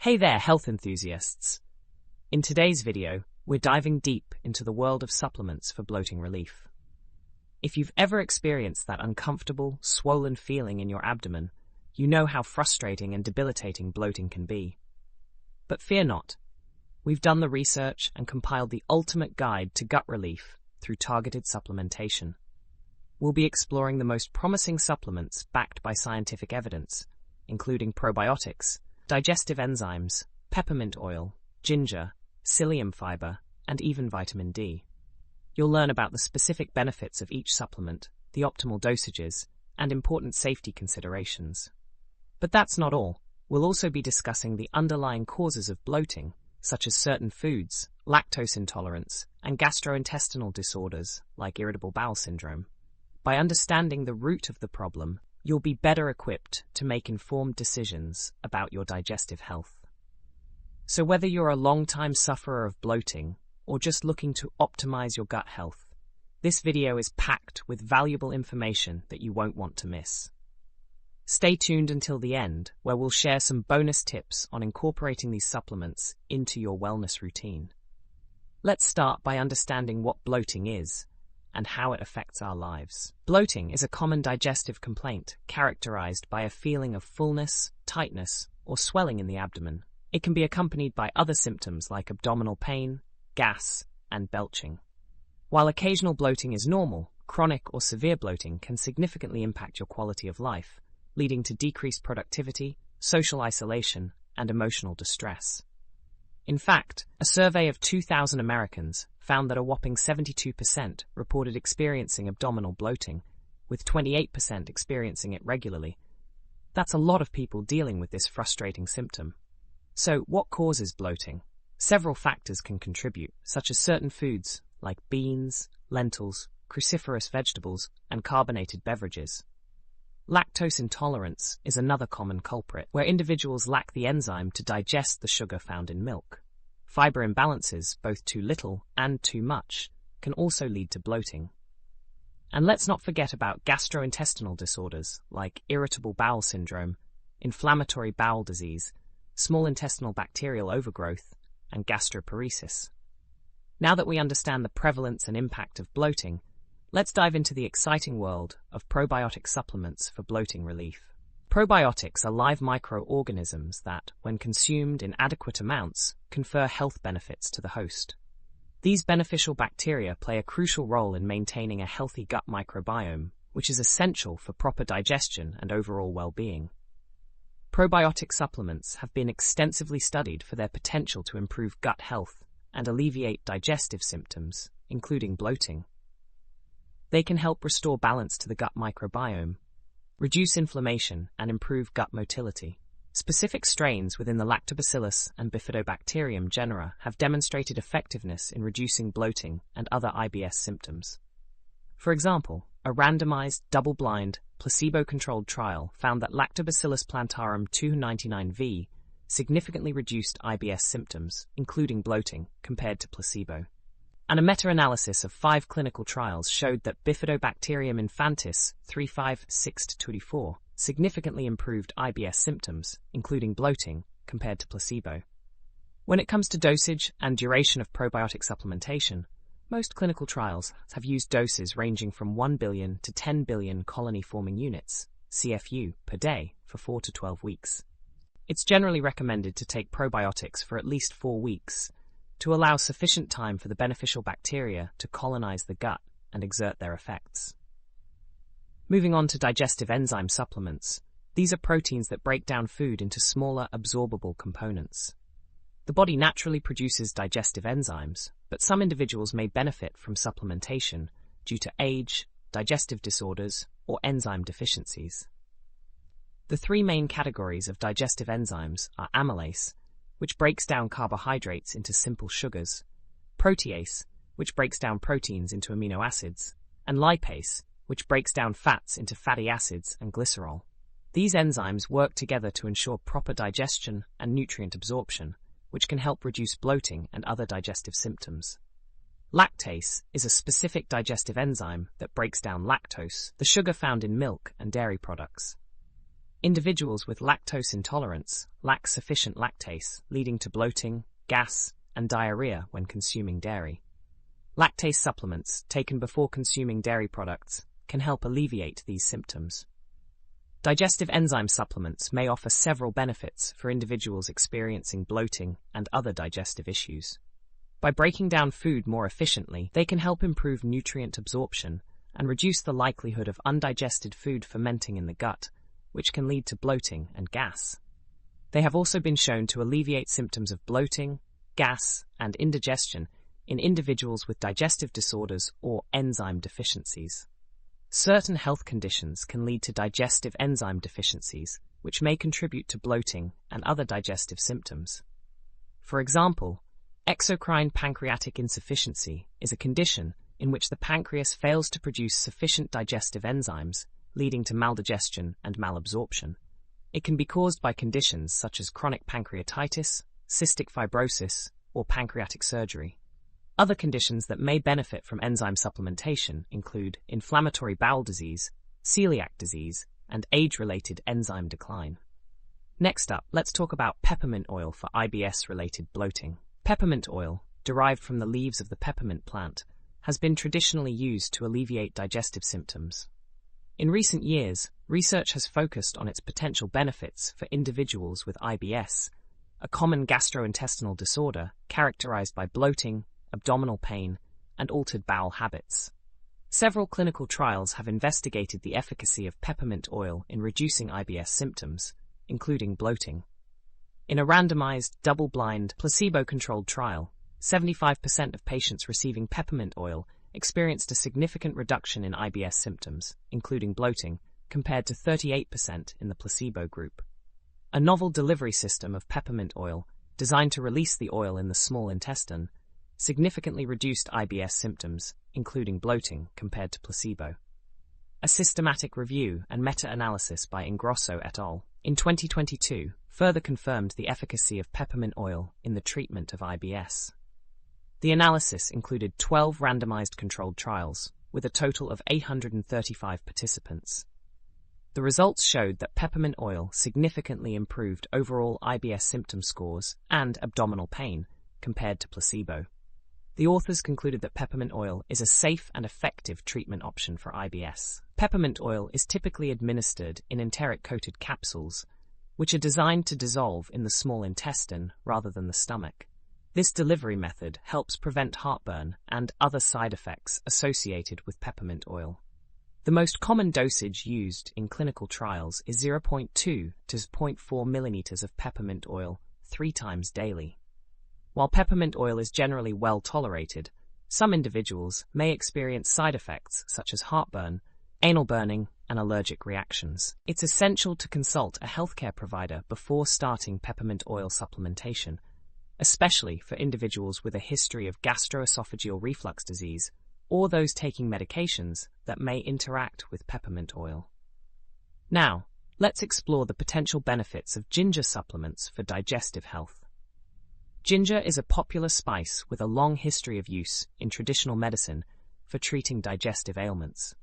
Hey there, health enthusiasts! In today's video, we're diving deep into the world of supplements for bloating relief. If you've ever experienced that uncomfortable, swollen feeling in your abdomen, you know how frustrating and debilitating bloating can be. But fear not. We've done the research and compiled the ultimate guide to gut relief through targeted supplementation. We'll be exploring the most promising supplements backed by scientific evidence, including probiotics, digestive enzymes, peppermint oil, ginger, psyllium fiber, and even vitamin D. You'll learn about the specific benefits of each supplement, the optimal dosages, and important safety considerations. But that's not all. We'll also be discussing the underlying causes of bloating, such as certain foods, lactose intolerance, and gastrointestinal disorders like irritable bowel syndrome. By understanding the root of the problem, you'll be better equipped to make informed decisions about your digestive health. So whether you're a long-time sufferer of bloating or just looking to optimize your gut health, this video is packed with valuable information that you won't want to miss. Stay tuned until the end, where we'll share some bonus tips on incorporating these supplements into your wellness routine. Let's start by understanding what bloating is and how it affects our lives. Bloating is a common digestive complaint characterized by a feeling of fullness, tightness, or swelling in the abdomen. It can be accompanied by other symptoms like abdominal pain, gas, and belching. While occasional bloating is normal, chronic or severe bloating can significantly impact your quality of life, leading to decreased productivity, social isolation, and emotional distress. In fact, a survey of 2,000 Americans found that a whopping 72% reported experiencing abdominal bloating, with 28% experiencing it regularly. That's a lot of people dealing with this frustrating symptom. So, what causes bloating? Several factors can contribute, such as certain foods like beans, lentils, cruciferous vegetables, and carbonated beverages. Lactose intolerance is another common culprit, where individuals lack the enzyme to digest the sugar found in milk. Fiber imbalances, both too little and too much, can also lead to bloating. And let's not forget about gastrointestinal disorders like irritable bowel syndrome, inflammatory bowel disease, small intestinal bacterial overgrowth, and gastroparesis. Now that we understand the prevalence and impact of bloating, let's dive into the exciting world of probiotic supplements for bloating relief. Probiotics are live microorganisms that, when consumed in adequate amounts, confer health benefits to the host. These beneficial bacteria play a crucial role in maintaining a healthy gut microbiome, which is essential for proper digestion and overall well-being. Probiotic supplements have been extensively studied for their potential to improve gut health and alleviate digestive symptoms, including bloating. They can help restore balance to the gut microbiome, reduce inflammation, and improve gut motility. Specific strains within the Lactobacillus and Bifidobacterium genera have demonstrated effectiveness in reducing bloating and other IBS symptoms. For example, a randomized, double-blind, placebo-controlled trial found that Lactobacillus plantarum 299V significantly reduced IBS symptoms, including bloating, compared to placebo. And a meta-analysis of 5 clinical trials showed that Bifidobacterium infantis 356-24 significantly improved IBS symptoms, including bloating, compared to placebo. When it comes to dosage and duration of probiotic supplementation, most clinical trials have used doses ranging from 1 billion to 10 billion colony-forming units, CFU, per day for 4 to 12 weeks. It's generally recommended to take probiotics for at least 4 weeks, to allow sufficient time for the beneficial bacteria to colonize the gut and exert their effects. Moving on to digestive enzyme supplements, these are proteins that break down food into smaller, absorbable components. The body naturally produces digestive enzymes, but some individuals may benefit from supplementation due to age, digestive disorders, or enzyme deficiencies. The 3 main categories of digestive enzymes are amylase, which breaks down carbohydrates into simple sugars, protease, which breaks down proteins into amino acids, and lipase, which breaks down fats into fatty acids and glycerol. These enzymes work together to ensure proper digestion and nutrient absorption, which can help reduce bloating and other digestive symptoms. Lactase is a specific digestive enzyme that breaks down lactose, the sugar found in milk and dairy products. Individuals with lactose intolerance lack sufficient lactase, leading to bloating, gas, and diarrhea when consuming dairy. Lactase supplements, taken before consuming dairy products, can help alleviate these symptoms. Digestive enzyme supplements may offer several benefits for individuals experiencing bloating and other digestive issues. By breaking down food more efficiently, they can help improve nutrient absorption and reduce the likelihood of undigested food fermenting in the gut, which can lead to bloating and gas. They have also been shown to alleviate symptoms of bloating, gas, and indigestion in individuals with digestive disorders or enzyme deficiencies. Certain health conditions can lead to digestive enzyme deficiencies, which may contribute to bloating and other digestive symptoms. For example, exocrine pancreatic insufficiency is a condition in which the pancreas fails to produce sufficient digestive enzymes, leading to maldigestion and malabsorption. It can be caused by conditions such as chronic pancreatitis, cystic fibrosis, or pancreatic surgery. Other conditions that may benefit from enzyme supplementation include inflammatory bowel disease, celiac disease, and age-related enzyme decline. Next up, let's talk about peppermint oil for IBS-related bloating. Peppermint oil, derived from the leaves of the peppermint plant, has been traditionally used to alleviate digestive symptoms. In recent years, research has focused on its potential benefits for individuals with IBS, a common gastrointestinal disorder characterized by bloating, abdominal pain, and altered bowel habits. Several clinical trials have investigated the efficacy of peppermint oil in reducing IBS symptoms, including bloating. In a randomized, double-blind, placebo-controlled trial, 75% of patients receiving peppermint oil experienced a significant reduction in IBS symptoms, including bloating, compared to 38% in the placebo group. A novel delivery system of peppermint oil, designed to release the oil in the small intestine, significantly reduced IBS symptoms, including bloating, compared to placebo. A systematic review and meta-analysis by Ingrosso et al. In 2022 further confirmed the efficacy of peppermint oil in the treatment of IBS. The analysis included 12 randomized controlled trials, with a total of 835 participants. The results showed that peppermint oil significantly improved overall IBS symptom scores and abdominal pain compared to placebo. The authors concluded that peppermint oil is a safe and effective treatment option for IBS. Peppermint oil is typically administered in enteric-coated capsules, which are designed to dissolve in the small intestine rather than the stomach. This delivery method helps prevent heartburn and other side effects associated with peppermint oil. The most common dosage used in clinical trials is 0.2 to 0.4 milliliters of peppermint oil 3 times daily. While peppermint oil is generally well tolerated, some individuals may experience side effects such as heartburn, anal burning, and allergic reactions. It's essential to consult a healthcare provider before starting peppermint oil supplementation, especially for individuals with a history of gastroesophageal reflux disease or those taking medications that may interact with peppermint oil. Now, let's explore the potential benefits of ginger supplements for digestive health. Ginger is a popular spice with a long history of use in traditional medicine for treating digestive ailments.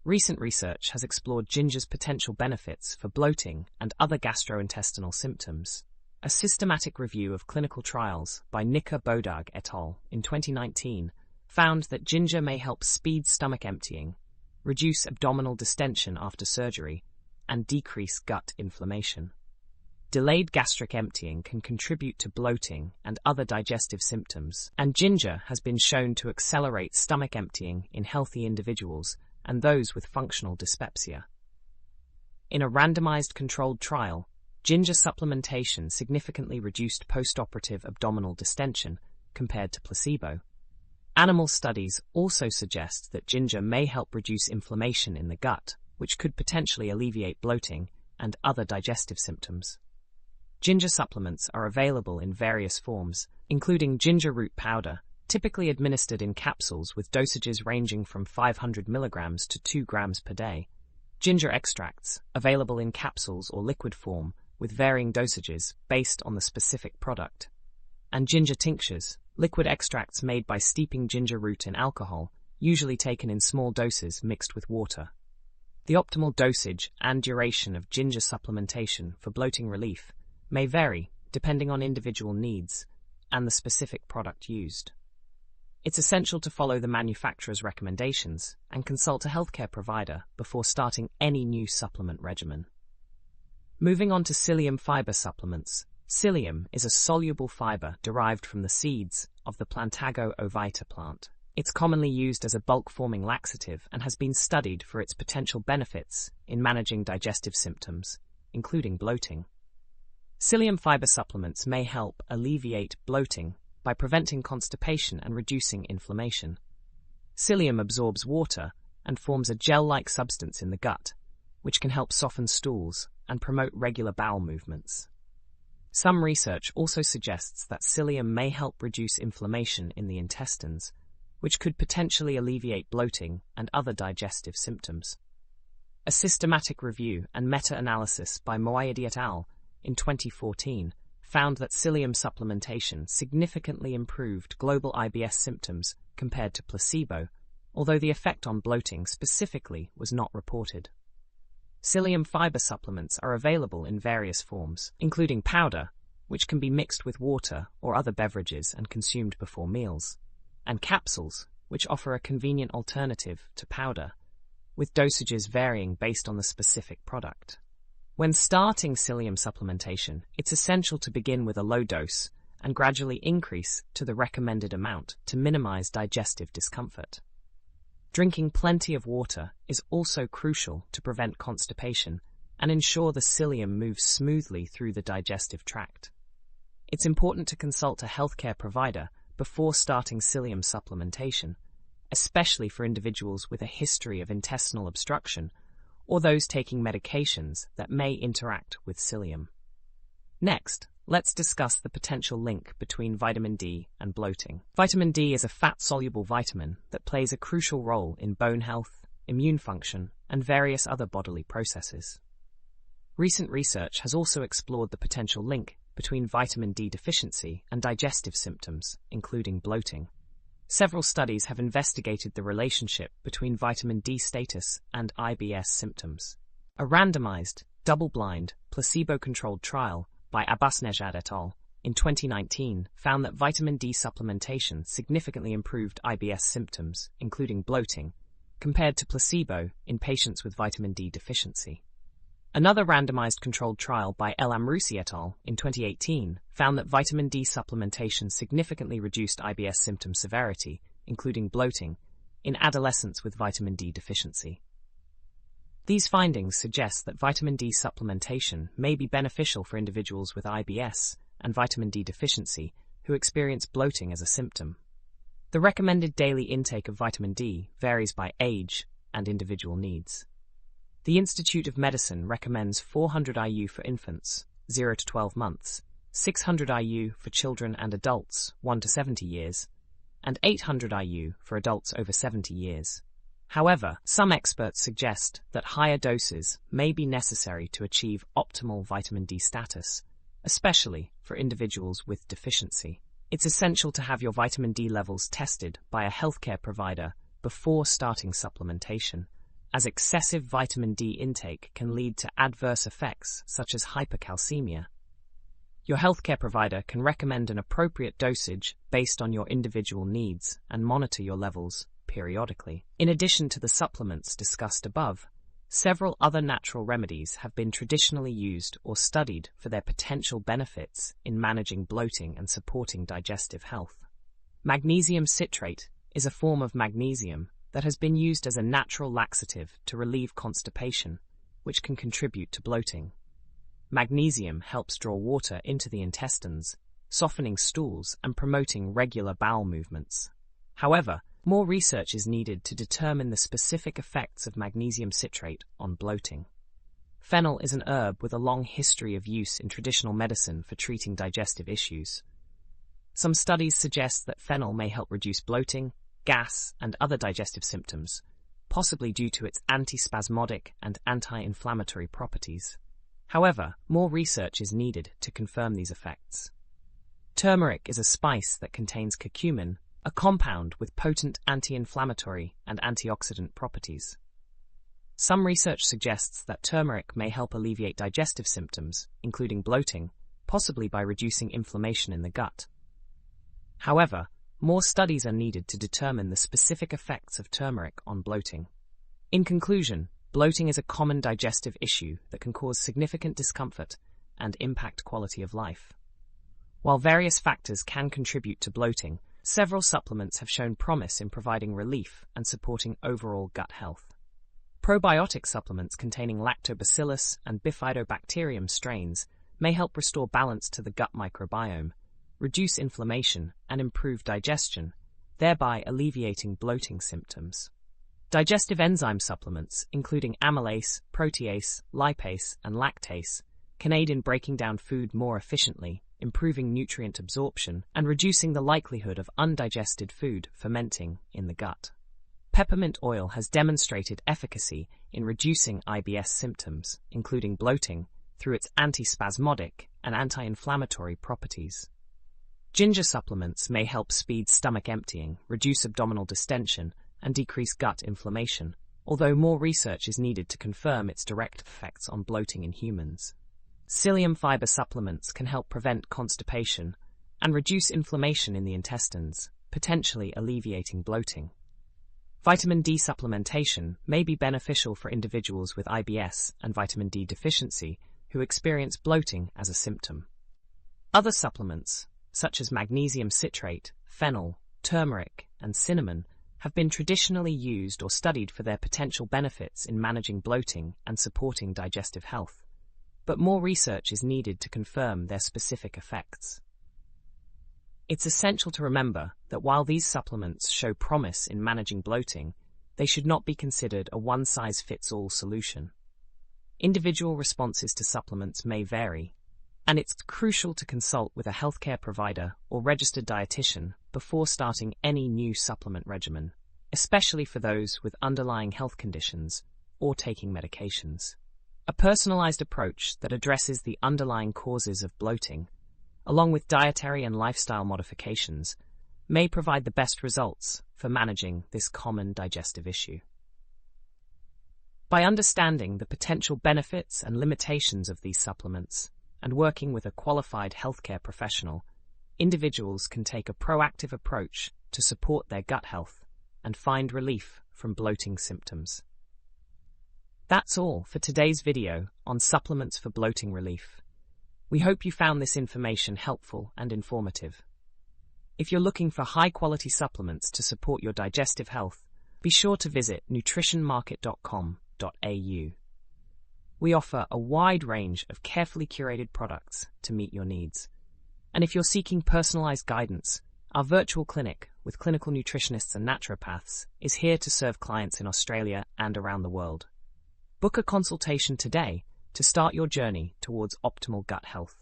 Recent research has explored ginger's potential benefits for bloating and other gastrointestinal symptoms. A systematic review of clinical trials by Nika Bodag et al. In 2019 found that ginger may help speed stomach emptying, reduce abdominal distension after surgery, and decrease gut inflammation. Delayed gastric emptying can contribute to bloating and other digestive symptoms, and ginger has been shown to accelerate stomach emptying in healthy individuals and those with functional dyspepsia. In a randomized controlled trial, ginger supplementation significantly reduced postoperative abdominal distension compared to placebo. Animal studies also suggest that ginger may help reduce inflammation in the gut, which could potentially alleviate bloating and other digestive symptoms. Ginger supplements are available in various forms, including ginger root powder, typically administered in capsules with dosages ranging from 500 milligrams to 2 grams per day. Ginger extracts, available in capsules or liquid form, with varying dosages based on the specific product. And ginger tinctures, liquid extracts made by steeping ginger root in alcohol, usually taken in small doses mixed with water. The optimal dosage and duration of ginger supplementation for bloating relief may vary depending on individual needs and the specific product used. It's essential to follow the manufacturer's recommendations and consult a healthcare provider before starting any new supplement regimen. Moving on to psyllium fiber supplements. Psyllium is a soluble fiber derived from the seeds of the Plantago ovita plant. It's commonly used as a bulk-forming laxative and has been studied for its potential benefits in managing digestive symptoms, including bloating. Psyllium fiber supplements may help alleviate bloating by preventing constipation and reducing inflammation. Psyllium absorbs water and forms a gel-like substance in the gut, which can help soften stools and promote regular bowel movements. Some research also suggests that psyllium may help reduce inflammation in the intestines, which could potentially alleviate bloating and other digestive symptoms. A systematic review and meta-analysis by Moayedi et al. In 2014 found that psyllium supplementation significantly improved global IBS symptoms compared to placebo, although the effect on bloating specifically was not reported. Psyllium fiber supplements are available in various forms, including powder, which can be mixed with water or other beverages and consumed before meals, and capsules, which offer a convenient alternative to powder, with dosages varying based on the specific product. When starting psyllium supplementation, it's essential to begin with a low dose and gradually increase to the recommended amount to minimize digestive discomfort. Drinking plenty of water is also crucial to prevent constipation and ensure the psyllium moves smoothly through the digestive tract. It's important to consult a healthcare provider before starting psyllium supplementation, especially for individuals with a history of intestinal obstruction or those taking medications that may interact with psyllium. Next, let's discuss the potential link between vitamin D and bloating. Vitamin D is a fat-soluble vitamin that plays a crucial role in bone health, immune function, and various other bodily processes. Recent research has also explored the potential link between vitamin D deficiency and digestive symptoms, including bloating. Several studies have investigated the relationship between vitamin D status and IBS symptoms. A randomized, double-blind, placebo-controlled trial by Abbasnejad et al. In 2019 found that vitamin D supplementation significantly improved IBS symptoms, including bloating, compared to placebo in patients with vitamin D deficiency. Another randomized controlled trial by El Amrousi et al. In 2018 found that vitamin D supplementation significantly reduced IBS symptom severity, including bloating, in adolescents with vitamin D deficiency. These findings suggest that vitamin D supplementation may be beneficial for individuals with IBS and vitamin D deficiency who experience bloating as a symptom. The recommended daily intake of vitamin D varies by age and individual needs. The Institute of Medicine recommends 400 IU for infants, 0 to 12 months, 600 IU for children and adults, 1 to 70 years, and 800 IU for adults over 70 years. However, some experts suggest that higher doses may be necessary to achieve optimal vitamin D status, especially for individuals with deficiency. It's essential to have your vitamin D levels tested by a healthcare provider before starting supplementation, as excessive vitamin D intake can lead to adverse effects such as hypercalcemia. Your healthcare provider can recommend an appropriate dosage based on your individual needs and monitor your levels periodically. In addition to the supplements discussed above, several other natural remedies have been traditionally used or studied for their potential benefits in managing bloating and supporting digestive health. Magnesium citrate is a form of magnesium that has been used as a natural laxative to relieve constipation, which can contribute to bloating. Magnesium helps draw water into the intestines, softening stools and promoting regular bowel movements. However, more research is needed to determine the specific effects of magnesium citrate on bloating. Fennel is an herb with a long history of use in traditional medicine for treating digestive issues. Some studies suggest that fennel may help reduce bloating, gas, and other digestive symptoms, possibly due to its antispasmodic and anti-inflammatory properties. However, more research is needed to confirm these effects. Turmeric is a spice that contains curcumin, a compound with potent anti-inflammatory and antioxidant properties. Some research suggests that turmeric may help alleviate digestive symptoms, including bloating, possibly by reducing inflammation in the gut. However, more studies are needed to determine the specific effects of turmeric on bloating. In conclusion, bloating is a common digestive issue that can cause significant discomfort and impact quality of life. While various factors can contribute to bloating, several supplements have shown promise in providing relief and supporting overall gut health. Probiotic supplements containing Lactobacillus and Bifidobacterium strains may help restore balance to the gut microbiome, reduce inflammation, and improve digestion, thereby alleviating bloating symptoms. Digestive enzyme supplements, including amylase, protease, lipase, and lactase, can aid in breaking down food more efficiently, improving nutrient absorption, and reducing the likelihood of undigested food fermenting in the gut. Peppermint oil has demonstrated efficacy in reducing IBS symptoms, including bloating, through its antispasmodic and anti-inflammatory properties. Ginger supplements may help speed stomach emptying, reduce abdominal distension, and decrease gut inflammation, although more research is needed to confirm its direct effects on bloating in humans. Psyllium fiber supplements can help prevent constipation and reduce inflammation in the intestines, potentially alleviating bloating. Vitamin D supplementation may be beneficial for individuals with IBS and vitamin D deficiency who experience bloating as a symptom. Other supplements, such as magnesium citrate, fennel, turmeric, and cinnamon, have been traditionally used or studied for their potential benefits in managing bloating and supporting digestive health, but more research is needed to confirm their specific effects. It's essential to remember that while these supplements show promise in managing bloating, they should not be considered a one-size-fits-all solution. Individual responses to supplements may vary, and it's crucial to consult with a healthcare provider or registered dietitian before starting any new supplement regimen, especially for those with underlying health conditions or taking medications. A personalized approach that addresses the underlying causes of bloating, along with dietary and lifestyle modifications, may provide the best results for managing this common digestive issue. By understanding the potential benefits and limitations of these supplements, and working with a qualified healthcare professional, individuals can take a proactive approach to support their gut health and find relief from bloating symptoms. That's all for today's video on supplements for bloating relief. We hope you found this information helpful and informative. If you're looking for high-quality supplements to support your digestive health, be sure to visit nutritionmarket.com.au. We offer a wide range of carefully curated products to meet your needs. And if you're seeking personalized guidance, our virtual clinic with clinical nutritionists and naturopaths is here to serve clients in Australia and around the world. Book a consultation today to start your journey towards optimal gut health.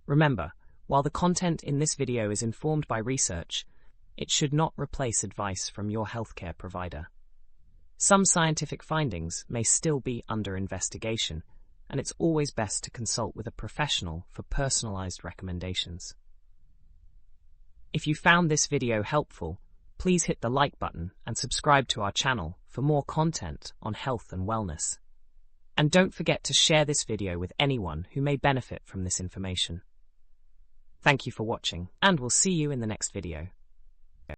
Remember, while the content in this video is informed by research, it should not replace advice from your healthcare provider. Some scientific findings may still be under investigation, and it's always best to consult with a professional for personalized recommendations. If you found this video helpful, please hit the like button and subscribe to our channel for more content on health and wellness. And don't forget to share this video with anyone who may benefit from this information. Thank you for watching, and we'll see you in the next video.